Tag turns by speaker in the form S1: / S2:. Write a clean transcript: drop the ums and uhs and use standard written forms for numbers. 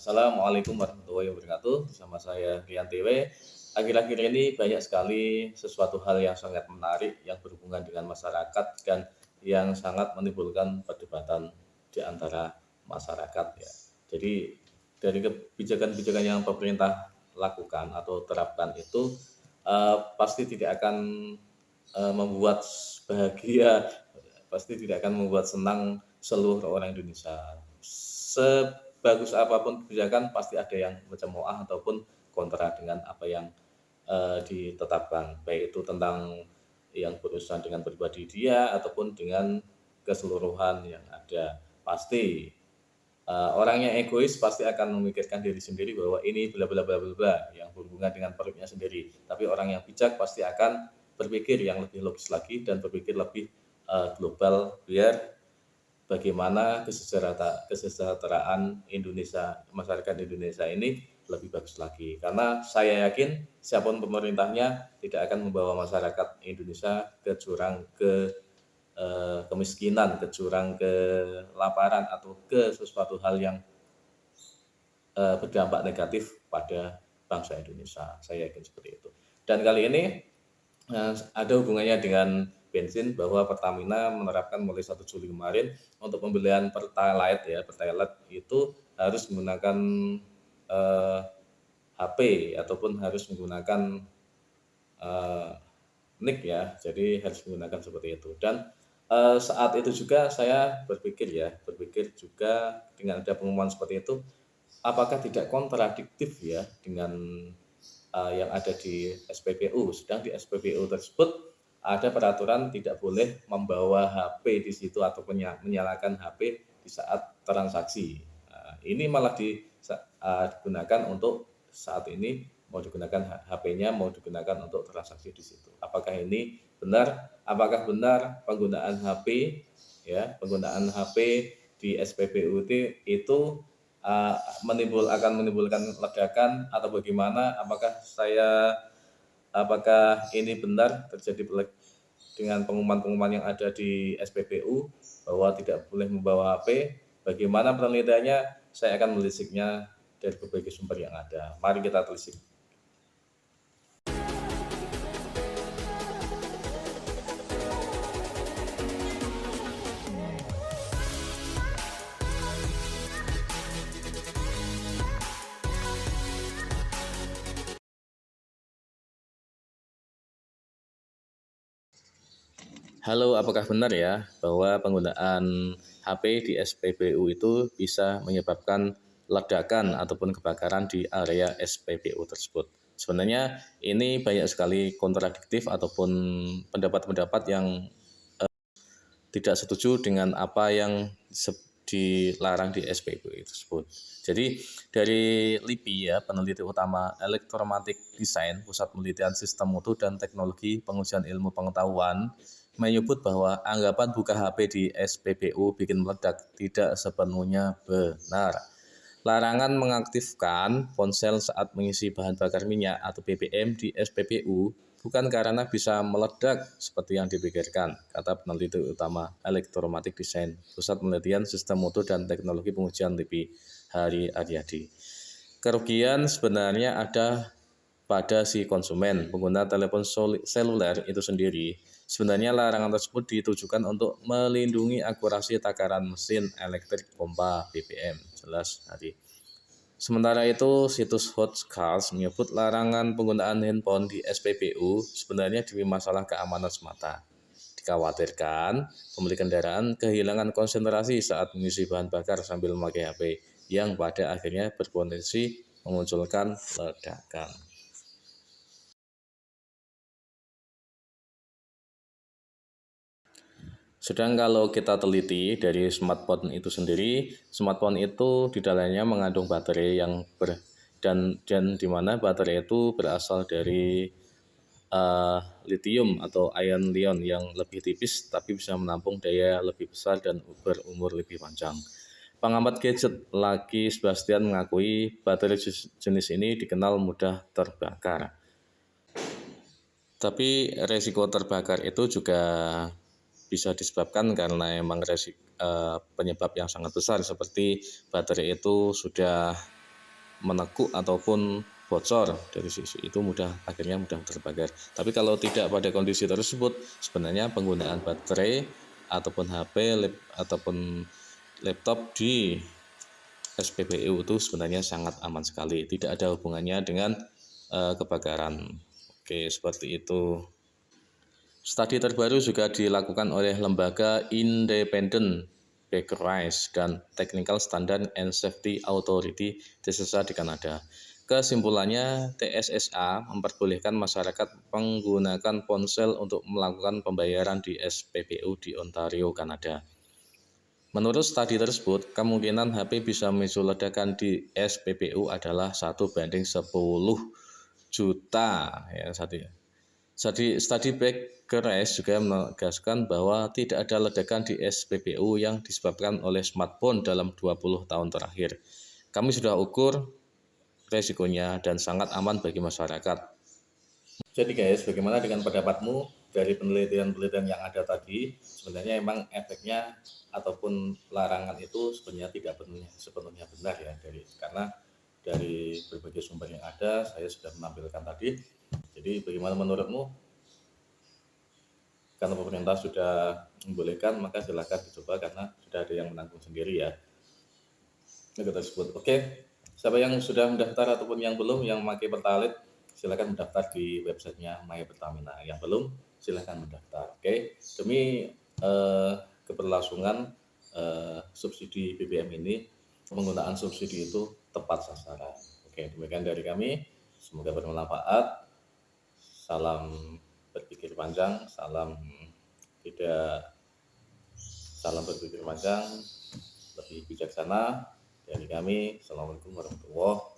S1: Assalamualaikum warahmatullahi wabarakatuh. Bersama saya Rian TW. Akhir-akhir ini banyak sekali sesuatu hal yang sangat menarik yang berhubungan dengan masyarakat dan yang sangat menimbulkan perdebatan di antara masyarakat ya. Jadi dari kebijakan-kebijakan yang pemerintah lakukan atau terapkan itu pasti tidak akan membuat bahagia, pasti tidak akan membuat senang seluruh orang Indonesia. Sebagus apapun kebijakan pasti ada yang mencemooh ataupun kontra dengan apa yang ditetapkan, baik itu tentang yang berurusan dengan pribadi dia ataupun dengan keseluruhan yang ada. Pasti orang yang egois pasti akan memikirkan diri sendiri bahwa ini bla bla bla bla bla yang berhubungan dengan perutnya sendiri. Tapi orang yang bijak pasti akan berpikir yang lebih logis lagi dan berpikir lebih global biar bagaimana kesejahteraan Indonesia, masyarakat Indonesia ini lebih bagus lagi. Karena saya yakin siapapun pemerintahnya tidak akan membawa masyarakat Indonesia ke jurang kemiskinan, ke jurang kelaparan atau ke sesuatu hal yang berdampak negatif pada bangsa Indonesia. Saya yakin seperti itu. Dan kali ini ada hubungannya dengan bensin bahwa Pertamina menerapkan mulai 1 Juli kemarin untuk pembelian Pertalite itu harus menggunakan HP ataupun harus menggunakan NIK ya. Jadi harus menggunakan seperti itu. Dan saat itu juga saya berpikir juga dengan ada pengumuman seperti itu, apakah tidak kontradiktif ya dengan yang ada di SPBU. Sedang di SPBU tersebut ada peraturan tidak boleh membawa HP di situ atau menyalakan HP di saat transaksi. Ini malah digunakan untuk saat ini mau digunakan HP-nya mau digunakan untuk transaksi di situ. Apakah ini benar? Apakah benar penggunaan HP penggunaan HP di SPBU itu akan menimbulkan ledakan atau bagaimana? Apakah ini benar terjadi dengan pengumuman-pengumuman yang ada di SPBU bahwa tidak boleh membawa HP? Bagaimana penelitiannya? Saya akan melisiknya dari berbagai sumber yang ada. Mari kita telisik. Halo, apakah benar ya bahwa penggunaan HP di SPBU itu bisa menyebabkan ledakan ataupun kebakaran di area SPBU tersebut? Sebenarnya ini banyak sekali kontradiktif ataupun pendapat-pendapat yang tidak setuju dengan apa yang dilarang di SPBU tersebut. Jadi dari LIPI ya, peneliti utama Electromatic Design, Pusat Penelitian Sistem Mutu dan Teknologi Pengujian Ilmu Pengetahuan, menyebut bahwa anggapan buka HP di SPBU bikin meledak tidak sepenuhnya benar. Larangan mengaktifkan ponsel saat mengisi bahan bakar minyak atau BBM di SPBU bukan karena bisa meledak seperti yang dipikirkan, kata peneliti utama Electromatic Design, Pusat Penelitian Sistem Mutu dan Teknologi Pengujian LIPI, Hari Aryadi. Kerugian sebenarnya ada pada si konsumen, pengguna telepon seluler itu sendiri. Sebenarnya larangan tersebut ditujukan untuk melindungi akurasi takaran mesin elektrik pompa BBM, jelas tadi. Sementara itu, situs Hotcars menyebut larangan penggunaan handphone di SPBU sebenarnya demi masalah keamanan semata. Dikhawatirkan pemilik kendaraan kehilangan konsentrasi saat mengisi bahan bakar sambil memakai HP, yang pada akhirnya berpotensi memunculkan ledakan. Sedang kalau kita teliti dari smartphone itu sendiri, smartphone itu di dalamnya mengandung baterai yang dan di mana baterai itu berasal dari lithium atau ion yang lebih tipis tapi bisa menampung daya lebih besar dan berumur lebih panjang. Pengamat gadget Lucky Sebastian mengakui baterai jenis ini dikenal mudah terbakar. Tapi resiko terbakar itu juga bisa disebabkan karena memang penyebab yang sangat besar seperti baterai itu sudah menekuk ataupun bocor dari sisi itu akhirnya mudah terbakar. Tapi kalau tidak pada kondisi tersebut, sebenarnya penggunaan baterai ataupun HP ataupun laptop di SPBU itu sebenarnya sangat aman sekali, tidak ada hubungannya dengan kebakaran. Oke, seperti itu. Studi terbaru juga dilakukan oleh lembaga Independent Bakeries dan Technical Standard and Safety Authority TSSA di Kanada. Kesimpulannya, TSSA memperbolehkan masyarakat menggunakan ponsel untuk melakukan pembayaran di SPBU di Ontario, Kanada. Menurut studi tersebut, kemungkinan HP bisa memicu ledakan di SPBU adalah 1:10 juta. Ya, studi Bakeries juga menegaskan bahwa tidak ada ledakan di SPBU yang disebabkan oleh smartphone dalam 20 tahun terakhir. Kami sudah ukur resikonya dan sangat aman bagi masyarakat. Jadi guys, bagaimana dengan pendapatmu dari penelitian-penelitian yang ada tadi? Sebenarnya emang efeknya ataupun larangan itu sebenarnya tidak sepenuhnya benar ya, karena dari berbagai sumber yang ada saya sudah menampilkan tadi. Jadi bagaimana menurutmu? Karena pemerintah sudah membolehkan, maka silakan dicoba karena sudah ada yang menanggung sendiri ya. Tersebut. Oke, siapa yang sudah mendaftar ataupun yang belum, yang memakai Pertalite, silakan mendaftar di websitenya My Pertamina. Yang belum, silakan mendaftar. Oke, demi keberlangsungan subsidi BBM ini, penggunaan subsidi itu tepat sasaran. Oke, demikian dari kami. Semoga bermanfaat. Salam berpikir panjang, salam berpikir panjang, lebih bijaksana dari kami. Assalamualaikum warahmatullahi wabarakatuh.